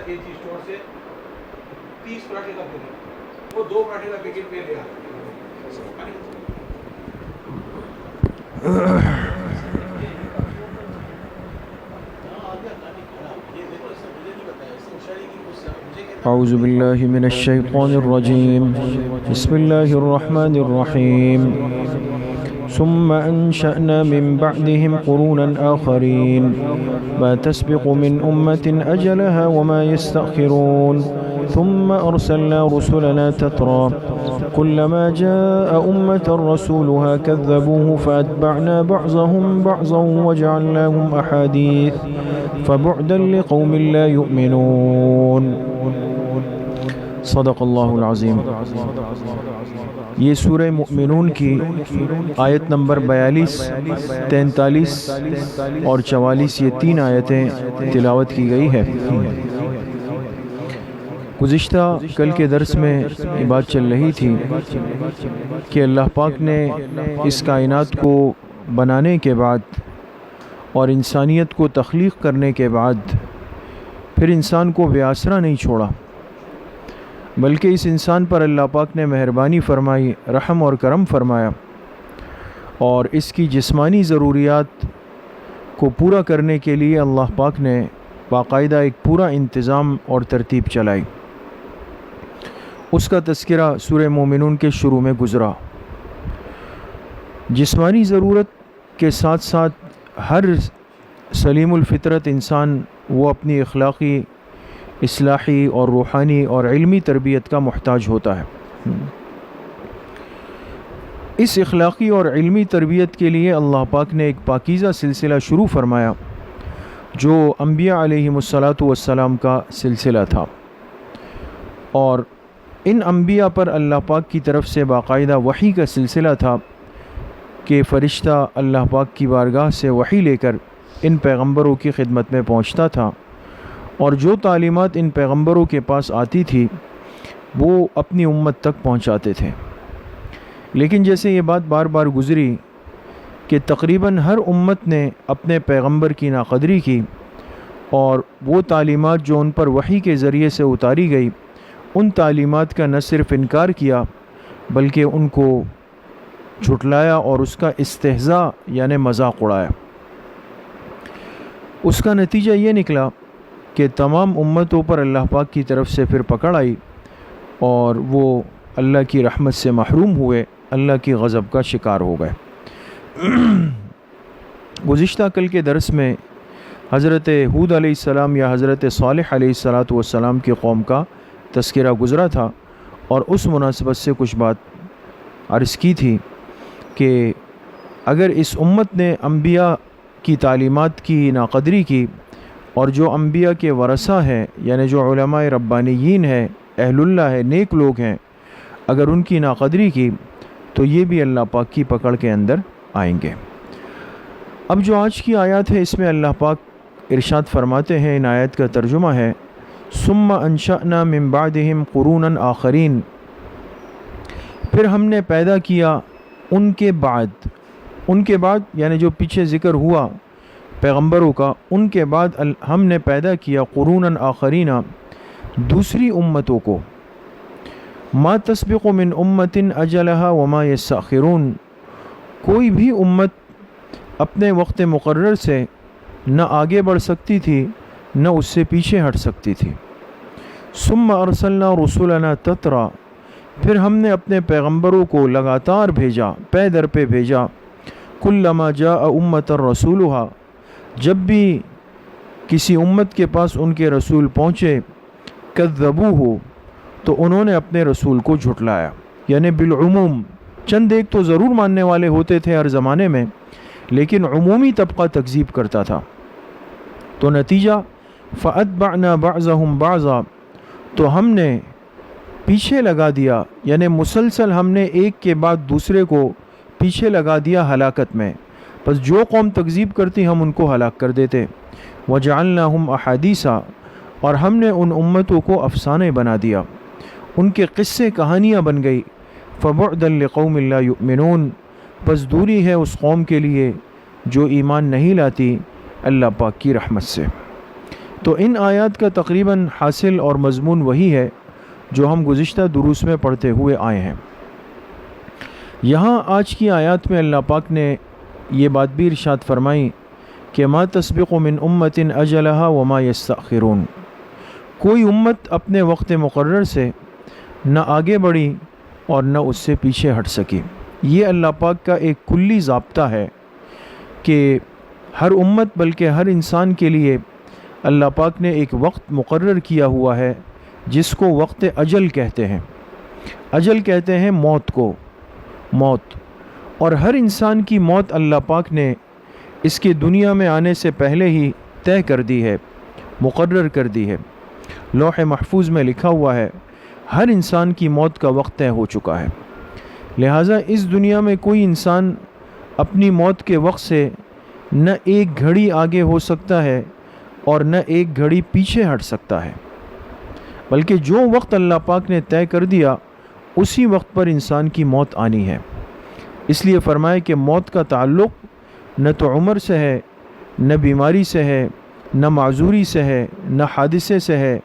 KG store سے 30 پراٹھے کا پیکٹ، وہ 2 پراٹھے کا پیکٹ پہ لیا. اعوذ باللہ من الشیطان الرجیم، بسم اللہ الرحمن الرحیم. ثم انشأنا من بعدهم قرونا آخرین ما تسبق من أمة أجلها وما يستأخرون ثم أرسلنا رسلنا تترى كلما جاء أمة رسولها كذبوه فأتبعنا بعضهم بعضا وجعلناهم أحاديث فبعدا لقوم لا يؤمنون. صدق اللہ العظیم. یہ سورہ مؤمنون کی آیت نمبر 42، 43 اور 44 یہ 3 آیتیں تلاوت کی گئی ہے. گزشتہ کل کے درس میں یہ بات چل رہی تھی کہ اللہ پاک نے اس کائنات کو بنانے کے بعد اور انسانیت کو تخلیق کرنے کے بعد پھر انسان کو بے آسرا نہیں چھوڑا، بلکہ اس انسان پر اللہ پاک نے مہربانی فرمائی، رحم اور کرم فرمایا، اور اس کی جسمانی ضروریات کو پورا کرنے کے لیے اللہ پاک نے باقاعدہ ایک پورا انتظام اور ترتیب چلائی. اس کا تذکرہ سورہ مومنون کے شروع میں گزرا. جسمانی ضرورت کے ساتھ ساتھ ہر سلیم الفطرت انسان وہ اپنی اخلاقی، اصلاحی اور روحانی اور علمی تربیت کا محتاج ہوتا ہے. اس اخلاقی اور علمی تربیت کے لیے اللہ پاک نے ایک پاکیزہ سلسلہ شروع فرمایا جو انبیاء علیہم الصلاۃ والسلام کا سلسلہ تھا، اور ان انبیاء پر اللہ پاک کی طرف سے باقاعدہ وحی کا سلسلہ تھا کہ فرشتہ اللہ پاک کی بارگاہ سے وحی لے کر ان پیغمبروں کی خدمت میں پہنچتا تھا، اور جو تعلیمات ان پیغمبروں کے پاس آتی تھی وہ اپنی امت تک پہنچاتے تھے. لیکن جیسے یہ بات بار بار گزری کہ تقریباً ہر امت نے اپنے پیغمبر کی ناقدری کی، اور وہ تعلیمات جو ان پر وحی کے ذریعے سے اتاری گئی ان تعلیمات کا نہ صرف انکار کیا بلکہ ان کو جھٹلایا اور اس کا استہزاء یعنی مذاق اڑایا. اس کا نتیجہ یہ نکلا کہ تمام امتوں پر اللہ پاک کی طرف سے پھر پکڑ آئی اور وہ اللہ کی رحمت سے محروم ہوئے، اللہ کی غضب کا شکار ہو گئے. گزشتہ کل کے درس میں حضرت ہود علیہ السلام یا حضرت صالح علیہ السلام کی قوم کا تذکرہ گزرا تھا، اور اس مناسبت سے کچھ بات عرض کی تھی کہ اگر اس امت نے انبیاء کی تعلیمات کی ناقدری کی، اور جو انبیاء کے ورثہ ہیں یعنی جو علماء ربانیین ہیں، اہل اللہ ہے، نیک لوگ ہیں، اگر ان کی ناقدری کی تو یہ بھی اللہ پاک کی پکڑ کے اندر آئیں گے. اب جو آج کی آیات ہے اس میں اللہ پاک ارشاد فرماتے ہیں، ان آیات کا ترجمہ ہے ثم انشأنا من بعدهم قرونا آخرین، پھر ہم نے پیدا کیا ان کے بعد یعنی جو پیچھے ذکر ہوا پیغمبروں کا، ان کے بعد ہم نے پیدا کیا قرونا آخرین دوسری امتوں کو. ما تسبق من امت اجلها وما یستأخرون، کوئی بھی امت اپنے وقت مقرر سے نہ آگے بڑھ سکتی تھی نہ اس سے پیچھے ہٹ سکتی تھی. ثم ارسلنا رسولنا تترا، پھر ہم نے اپنے پیغمبروں کو لگاتار بھیجا، پے در پہ بھیجا. کلما جاء امۃ رسولها، جب بھی کسی امت کے پاس ان کے رسول پہنچے، کذبوہ، تو انہوں نے اپنے رسول کو جھٹلایا. یعنی بالعموم، چند ایک تو ضرور ماننے والے ہوتے تھے ہر زمانے میں، لیکن عمومی طبقہ تکذیب کرتا تھا. تو نتیجہ فأتبعنا بعضهم بعضا، تو ہم نے پیچھے لگا دیا، یعنی مسلسل ہم نے ایک کے بعد دوسرے کو پیچھے لگا دیا ہلاکت میں. بس جو قوم تکذیب کرتی ہم ان کو ہلاک کر دیتے. وجعلناہم احادیثا، اور ہم نے ان امتوں کو افسانے بنا دیا، ان کے قصے کہانیاں بن گئی. فبعدا لقوم لا یؤمنون، پس دوری ہے اس قوم کے لیے جو ایمان نہیں لاتی اللہ پاک کی رحمت سے. تو ان آیات کا تقریباً حاصل اور مضمون وہی ہے جو ہم گزشتہ دروس میں پڑھتے ہوئے آئے ہیں۔ یہاں آج کی آیات میں اللہ پاک نے یہ بات بھی ارشاد فرمائی کہ ما تسبق من امت اجلها وما یستأخرون، کوئی امت اپنے وقت مقرر سے نہ آگے بڑھی اور نہ اس سے پیچھے ہٹ سکی۔ یہ اللہ پاک کا ایک کلی ضابطہ ہے کہ ہر امت بلکہ ہر انسان کے لیے اللہ پاک نے ایک وقت مقرر کیا ہوا ہے جس کو وقت اجل کہتے ہیں۔ اجل کہتے ہیں موت کو، موت، اور ہر انسان کی موت اللہ پاک نے اس کی دنیا میں آنے سے پہلے ہی طے کر دی ہے، مقرر کر دی ہے۔ لوح محفوظ میں لکھا ہوا ہے ہر انسان کی موت کا وقت طے ہو چکا ہے۔ لہٰذا اس دنیا میں کوئی انسان اپنی موت کے وقت سے نہ ایک گھڑی آگے ہو سکتا ہے اور نہ ایک گھڑی پیچھے ہٹ سکتا ہے، بلکہ جو وقت اللہ پاک نے طے کر دیا اسی وقت پر انسان کی موت آنی ہے۔ اس لیے فرمائے کہ موت کا تعلق نہ تو عمر سے ہے، نہ بیماری سے ہے، نہ معذوری سے ہے، نہ حادثے سے ہے،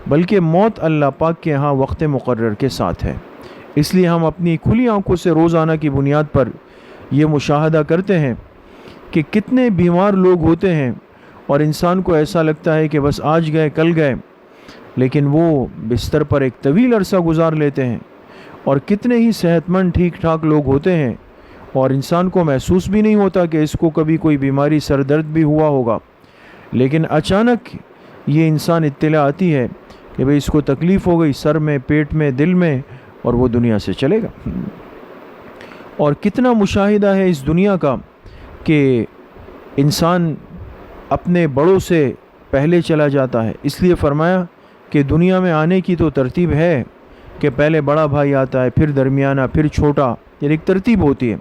بلکہ موت اللہ پاک کے ہاں وقت مقرر کے ساتھ ہے۔ اس لیے ہم اپنی کھلی آنکھوں سے روزانہ کی بنیاد پر یہ مشاہدہ کرتے ہیں کہ کتنے بیمار لوگ ہوتے ہیں اور انسان کو ایسا لگتا ہے کہ بس آج گئے کل گئے، لیکن وہ بستر پر ایک طویل عرصہ گزار لیتے ہیں، اور کتنے ہی صحت مند ٹھیک ٹھاک لوگ ہوتے ہیں اور انسان کو محسوس بھی نہیں ہوتا کہ اس کو کبھی کوئی بیماری سر درد بھی ہوا ہوگا، لیکن اچانک یہ انسان اطلاع آتی ہے کہ بھئی اس کو تکلیف ہو گئی سر میں، پیٹ میں، دل میں، اور وہ دنیا سے چلے گا۔ اور کتنا مشاہدہ ہے اس دنیا کا کہ انسان اپنے بڑوں سے پہلے چلا جاتا ہے۔ اس لیے فرمایا کہ دنیا میں آنے کی تو ترتیب ہے کہ پہلے بڑا بھائی آتا ہے، پھر درمیانہ، پھر چھوٹا، یہ ایک ترتیب ہوتی ہے۔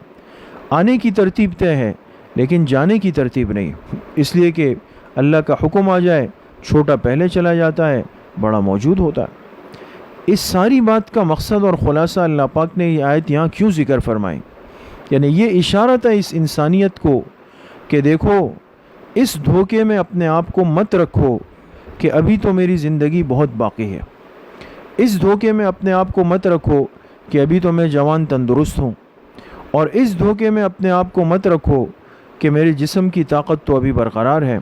آنے کی ترتیب طے ہے لیکن جانے کی ترتیب نہیں، اس لیے کہ اللہ کا حکم آ جائے چھوٹا پہلے چلا جاتا ہے، بڑا موجود ہوتا ہے۔ اس ساری بات کا مقصد اور خلاصہ اللہ پاک نے یہ آیت یہاں کیوں ذکر فرمائی، یعنی یہ اشارت ہے اس انسانیت کو کہ دیکھو اس دھوکے میں اپنے آپ کو مت رکھو کہ ابھی تو میری زندگی بہت باقی ہے، اس دھوکے میں اپنے آپ کو مت رکھو کہ ابھی تو میں جوان تندرست ہوں، اور اس دھوکے میں اپنے آپ کو مت رکھو کہ میرے جسم کی طاقت تو ابھی برقرار ہے،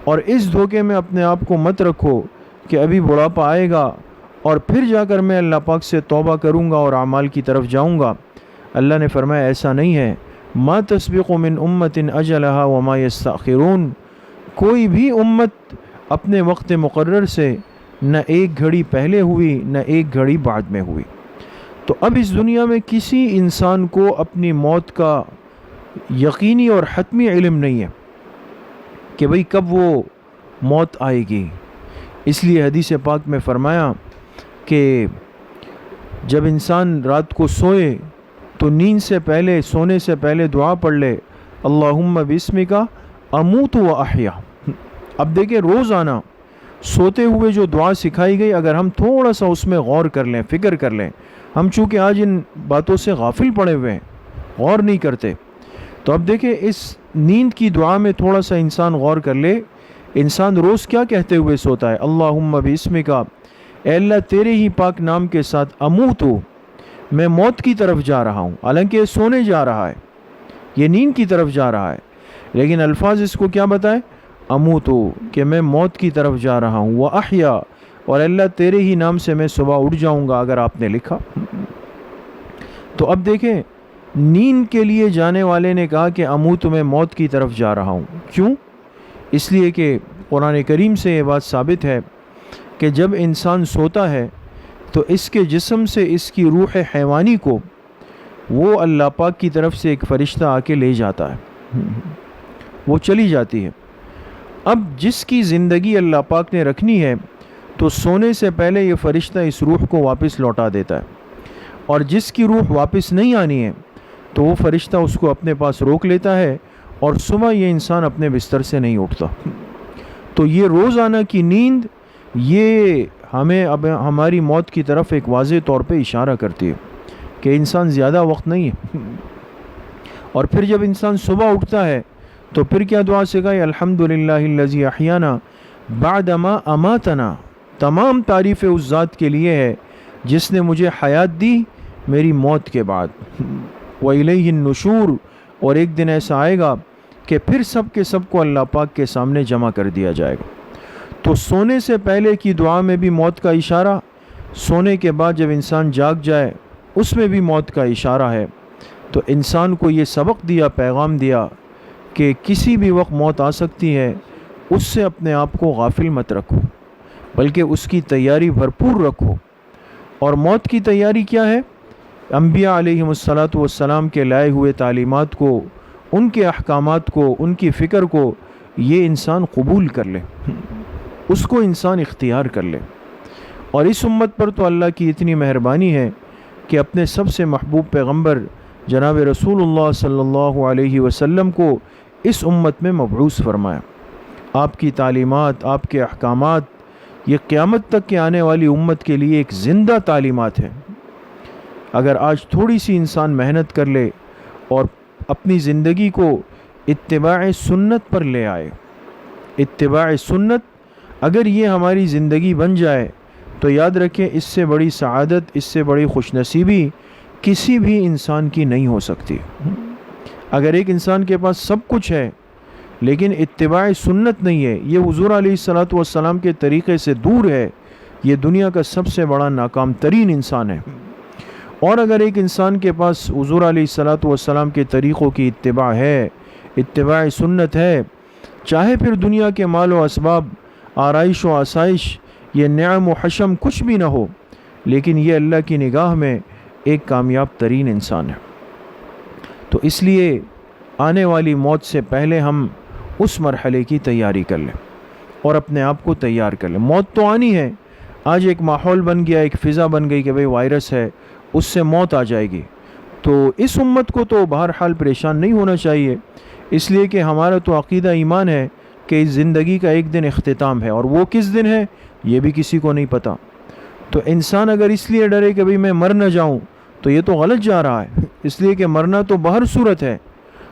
اور اس دھوکے میں اپنے آپ کو مت رکھو کہ ابھی بڑھاپا آئے گا اور پھر جا کر میں اللہ پاک سے توبہ کروں گا اور اعمال کی طرف جاؤں گا۔ اللہ نے فرمایا ایسا نہیں ہے، ما تسبق من امت اجلها وما یستأخرون، کوئی بھی امت اپنے وقت مقرر سے نہ ایک گھڑی پہلے ہوئی نہ ایک گھڑی بعد میں ہوئی۔ تو اب اس دنیا میں کسی انسان کو اپنی موت کا یقینی اور حتمی علم نہیں ہے کہ بھئی کب وہ موت آئے گی۔ اس لیے حدیث پاک میں فرمایا کہ جب انسان رات کو سوئے تو نیند سے پہلے، سونے سے پہلے دعا پڑھ لے، اللہم باسمک اموت و احیا۔ اب دیکھیں روزانہ سوتے ہوئے جو دعا سکھائی گئی، اگر ہم تھوڑا سا اس میں غور کر لیں، فکر کر لیں، ہم چونکہ آج ان باتوں سے غافل پڑے ہوئے ہیں، غور نہیں کرتے، تو اب دیکھیں اس نیند کی دعا میں تھوڑا سا انسان غور کر لے، انسان روز کیا کہتے ہوئے سوتا ہے، اللہم باسمک، اے اللہ تیرے ہی پاک نام کے ساتھ، اموت، میں موت کی طرف جا رہا ہوں، حالانکہ سونے جا رہا ہے، یہ نیند کی طرف جا رہا ہے، لیکن الفاظ اس کو کیا بتائے، اموت، کہ میں موت کی طرف جا رہا ہوں، واحیا، اور اللہ تیرے ہی نام سے میں صبح اٹھ جاؤں گا اگر آپ نے لکھا۔ تو اب دیکھیں نیند کے لیے جانے والے نے کہا کہ اموت، میں موت کی طرف جا رہا ہوں، کیوں؟ اس لیے کہ قرآن کریم سے یہ بات ثابت ہے کہ جب انسان سوتا ہے تو اس کے جسم سے اس کی روح حیوانی کو وہ اللہ پاک کی طرف سے ایک فرشتہ آ کے لے جاتا ہے، وہ چلی جاتی ہے۔ اب جس کی زندگی اللہ پاک نے رکھنی ہے تو سونے سے پہلے یہ فرشتہ اس روح کو واپس لوٹا دیتا ہے، اور جس کی روح واپس نہیں آنی ہے تو وہ فرشتہ اس کو اپنے پاس روک لیتا ہے، اور صبح یہ انسان اپنے بستر سے نہیں اٹھتا۔ تو یہ روزانہ کی نیند یہ ہمیں اب ہماری موت کی طرف ایک واضح طور پہ اشارہ کرتی ہے کہ انسان زیادہ وقت نہیں ہے۔ اور پھر جب انسان صبح اٹھتا ہے تو پھر کیا دعا سکھائی، الحمدللہ الذی احیانا بعدما اماتنا، تمام تعریف اس ذات کے لیے ہے جس نے مجھے حیات دی میری موت کے بعد۔ وَإِلَيْهِ النُّشُورُ، اور ایک دن ایسا آئے گا کہ پھر سب کے سب کو اللہ پاک کے سامنے جمع کر دیا جائے گا۔ تو سونے سے پہلے کی دعا میں بھی موت کا اشارہ، سونے کے بعد جب انسان جاگ جائے اس میں بھی موت کا اشارہ ہے۔ تو انسان کو یہ سبق دیا، پیغام دیا کہ کسی بھی وقت موت آ سکتی ہے، اس سے اپنے آپ کو غافل مت رکھو، بلکہ اس کی تیاری بھرپور رکھو۔ اور موت کی تیاری کیا ہے؟ انبیاء علیہم السلام کے لائے ہوئے تعلیمات کو، ان کے احکامات کو، ان کی فکر کو یہ انسان قبول کر لے، اس کو انسان اختیار کر لے۔ اور اس امت پر تو اللہ کی اتنی مہربانی ہے کہ اپنے سب سے محبوب پیغمبر جناب رسول اللہ صلی اللہ علیہ وسلم کو اس امت میں مبعوث فرمایا۔ آپ کی تعلیمات، آپ کے احکامات یہ قیامت تک کے آنے والی امت کے لیے ایک زندہ تعلیمات ہے۔ اگر آج تھوڑی سی انسان محنت کر لے اور اپنی زندگی کو اتباع سنت پر لے آئے، اتباع سنت اگر یہ ہماری زندگی بن جائے تو یاد رکھیں اس سے بڑی سعادت، اس سے بڑی خوش نصیبی کسی بھی انسان کی نہیں ہو سکتی۔ اگر ایک انسان کے پاس سب کچھ ہے لیکن اتباع سنت نہیں ہے، یہ حضور علیہ السلام کے طریقے سے دور ہے، یہ دنیا کا سب سے بڑا ناکام ترین انسان ہے۔ اور اگر ایک انسان کے پاس حضور علیہ السلام کے طریقوں کی اتباع ہے، اتباع سنت ہے، چاہے پھر دنیا کے مال و اسباب، آرائش و آسائش، یہ نعم و حشم کچھ بھی نہ ہو، لیکن یہ اللہ کی نگاہ میں ایک کامیاب ترین انسان ہے۔ تو اس لیے آنے والی موت سے پہلے ہم اس مرحلے کی تیاری کر لیں اور اپنے آپ کو تیار کر لیں۔ موت تو آنی ہے، آج ایک ماحول بن گیا، ایک فضا بن گئی کہ بھئی وائرس ہے، اس سے موت آ جائے گی۔ تو اس امت کو تو بہرحال پریشان نہیں ہونا چاہیے، اس لیے کہ ہمارا تو عقیدہ ایمان ہے کہ اس زندگی کا ایک دن اختتام ہے، اور وہ کس دن ہے یہ بھی کسی کو نہیں پتہ۔ تو انسان اگر اس لیے ڈرے کہ بھئی میں مر نہ جاؤں تو یہ تو غلط جا رہا ہے، اس لیے کہ مرنا تو بہر صورت ہے،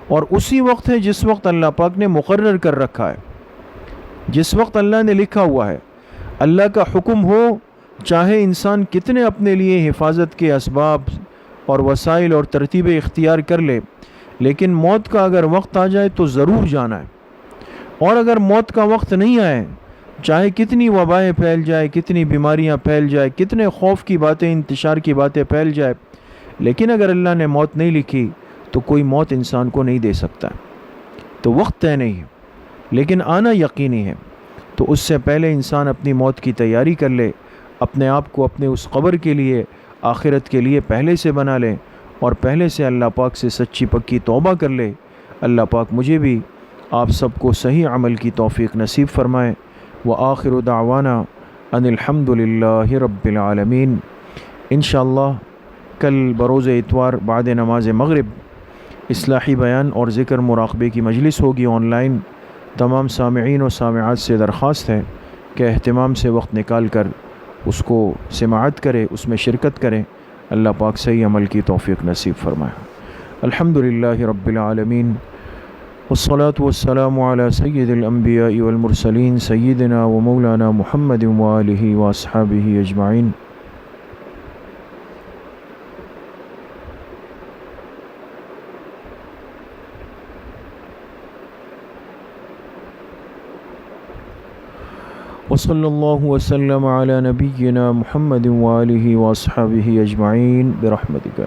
اور اسی وقت ہے جس وقت اللہ پاک نے مقرر کر رکھا ہے، جس وقت اللہ نے لکھا ہوا ہے۔ اللہ کا حکم ہو، چاہے انسان کتنے اپنے لیے حفاظت کے اسباب اور وسائل اور ترتیبیں اختیار کر لے، لیکن موت کا اگر وقت آ جائے تو ضرور جانا ہے۔ اور اگر موت کا وقت نہیں آئے، چاہے کتنی وبائیں پھیل جائے، کتنی بیماریاں پھیل جائے، کتنے خوف کی باتیں، انتشار کی باتیں پھیل جائے، لیکن اگر اللہ نے موت نہیں لکھی تو کوئی موت انسان کو نہیں دے سکتا۔ تو وقت طے نہیں ہے لیکن آنا یقینی ہے۔ تو اس سے پہلے انسان اپنی موت کی تیاری کر لے، اپنے آپ کو اپنے اس قبر کے لیے، آخرت کے لیے پہلے سے بنا لے، اور پہلے سے اللہ پاک سے سچی پکی توبہ کر لے۔ اللہ پاک مجھے بھی آپ سب کو صحیح عمل کی توفیق نصیب فرمائے۔ وآخر دعوانا ان الحمد للہ رب العالمین۔ انشاءاللہ کل بروز اتوار بعد نماز مغرب اصلاحی بیان اور ذکر مراقبے کی مجلس ہوگی آن لائن۔ تمام سامعین و سامعات سے درخواست ہے کہ اہتمام سے وقت نکال کر اس کو سماعت کرے، اس میں شرکت کریں۔ اللہ پاک صحیح عمل کی توفیق نصیب فرمائے۔ الحمدللہ رب العالمین، والصلاة والسلام علی سید الانبیاء والمرسلین سیدنا و مولانا محمد وآلہ واصحابہ اجمعین۔ وصلی اللہ وسلم علی نبینا محمد وآلہ واصحابہ اجمعین برحمتک۔